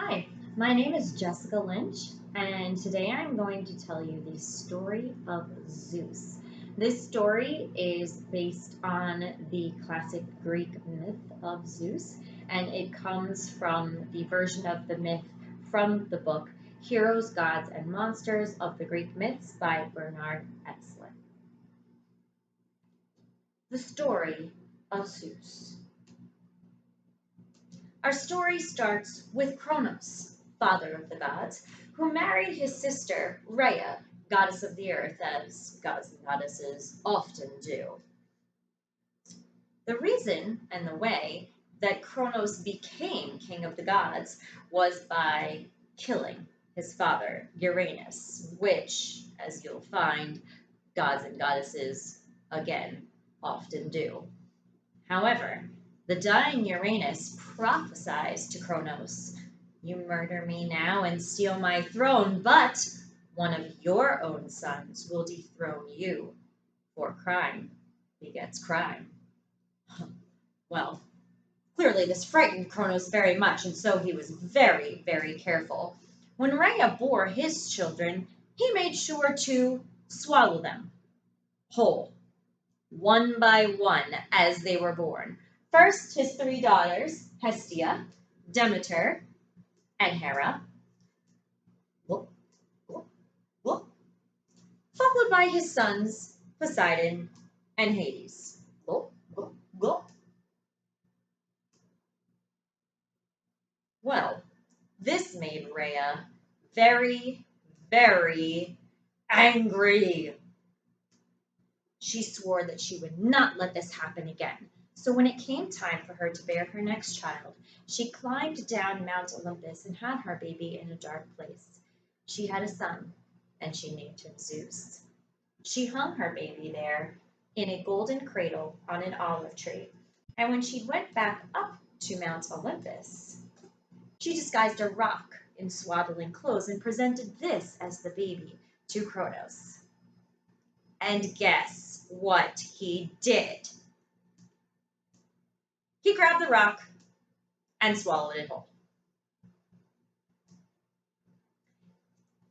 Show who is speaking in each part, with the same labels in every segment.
Speaker 1: Hi, my name is Jessica Lynch, and today I'm going to tell you the story of Zeus. This story is based on the classic Greek myth of Zeus, and it comes from the version of the myth from the book Heroes, Gods, and Monsters of the Greek Myths by Bernard Etzler. The story of Zeus. Our story starts with Kronos, father of the gods, who married his sister Rhea, goddess of the earth, as gods and goddesses often do. The reason and the way that Kronos became king of the gods was by killing his father, Uranus, which, as you'll find, gods and goddesses, again, often do. However, the dying Uranus prophesies to Kronos, "You murder me now and steal my throne, but one of your own sons will dethrone you, for crime begets crime." Well, clearly this frightened Kronos very much, and so he was very, very careful. When Rhea bore his children, he made sure to swallow them whole, one by one, as they were born. First, his three daughters, Hestia, Demeter, and Hera, whoop, whoop, whoop, followed by his sons, Poseidon and Hades. Whoop, whoop, whoop. Well, this made Rhea very, very angry. She swore that she would not let this happen again. So when it came time for her to bear her next child, she climbed down Mount Olympus and had her baby in a dark place. She had a son, and she named him Zeus. She hung her baby there in a golden cradle on an olive tree. And when she went back up to Mount Olympus, she disguised a rock in swaddling clothes and presented this as the baby to Kronos. And guess what he did? He grabbed the rock and swallowed it whole.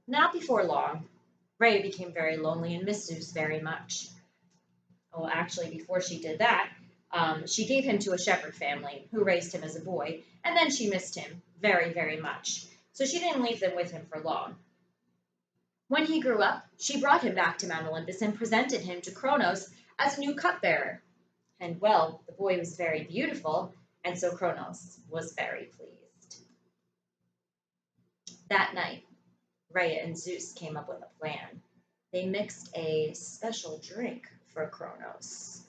Speaker 1: Not before long, Rhea became very lonely and missed Zeus very much. Well, actually, before she did that, she gave him to a shepherd family who raised him as a boy, and then she missed him very, very much. So she didn't leave them with him for long. When he grew up, she brought him back to Mount Olympus and presented him to Kronos as a new cupbearer. And well, the boy was very beautiful, and so Kronos was very pleased. That night, Rhea and Zeus came up with a plan. They mixed a special drink for Kronos.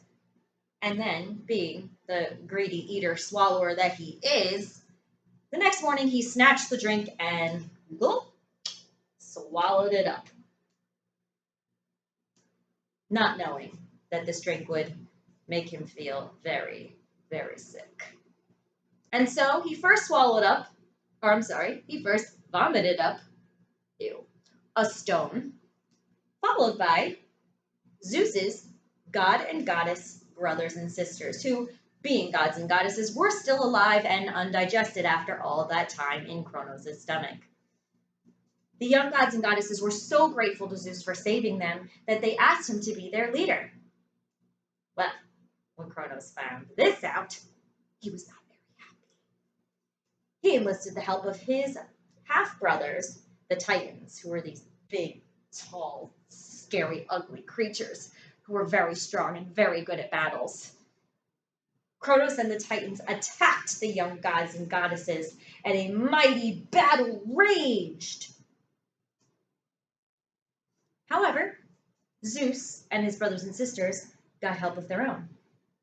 Speaker 1: And then, being the greedy eater swallower that he is, the next morning he snatched the drink and gulp, swallowed it up, not knowing that this drink would make him feel very, very sick. And so he first vomited up, a stone, followed by Zeus's god and goddess brothers and sisters, who, being gods and goddesses, were still alive and undigested after all that time in Kronos' stomach. The young gods and goddesses were so grateful to Zeus for saving them that they asked him to be their leader. Well, when Kronos found this out, he was not very happy. He enlisted the help of his half-brothers, the Titans, who were these big, tall, scary, ugly creatures who were very strong and very good at battles. Kronos and the Titans attacked the young gods and goddesses, and a mighty battle raged. However, Zeus and his brothers and sisters got help of their own.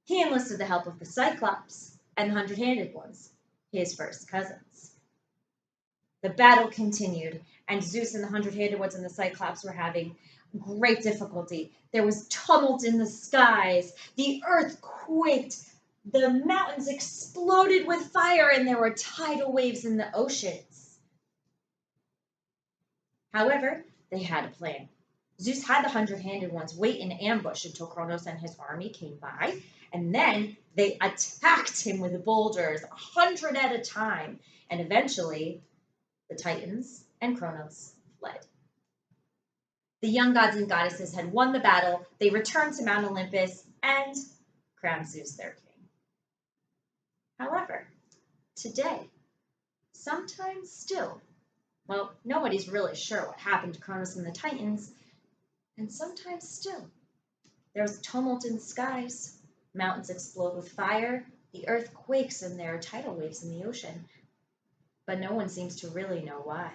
Speaker 1: He enlisted the help of the Cyclops and the Hundred-Handed Ones, his first cousins. The battle continued, and Zeus and the Hundred-Handed Ones and the Cyclops were having great difficulty. There was tumult in the skies. The earth quaked. The mountains exploded with fire, and there were tidal waves in the oceans. However, they had a plan. Zeus had the Hundred-Handed Ones wait in ambush until Kronos and his army came by, and then they attacked him with boulders, 100 at a time, and eventually The Titans and Kronos fled. The young gods and goddesses had won the battle. They returned to Mount Olympus and crowned Zeus their king. However, today, sometimes still, well, nobody's really sure what happened to Kronos and the Titans, and sometimes still, there's tumult in the skies, mountains explode with fire, the earth quakes, and there are tidal waves in the ocean. But no one seems to really know why.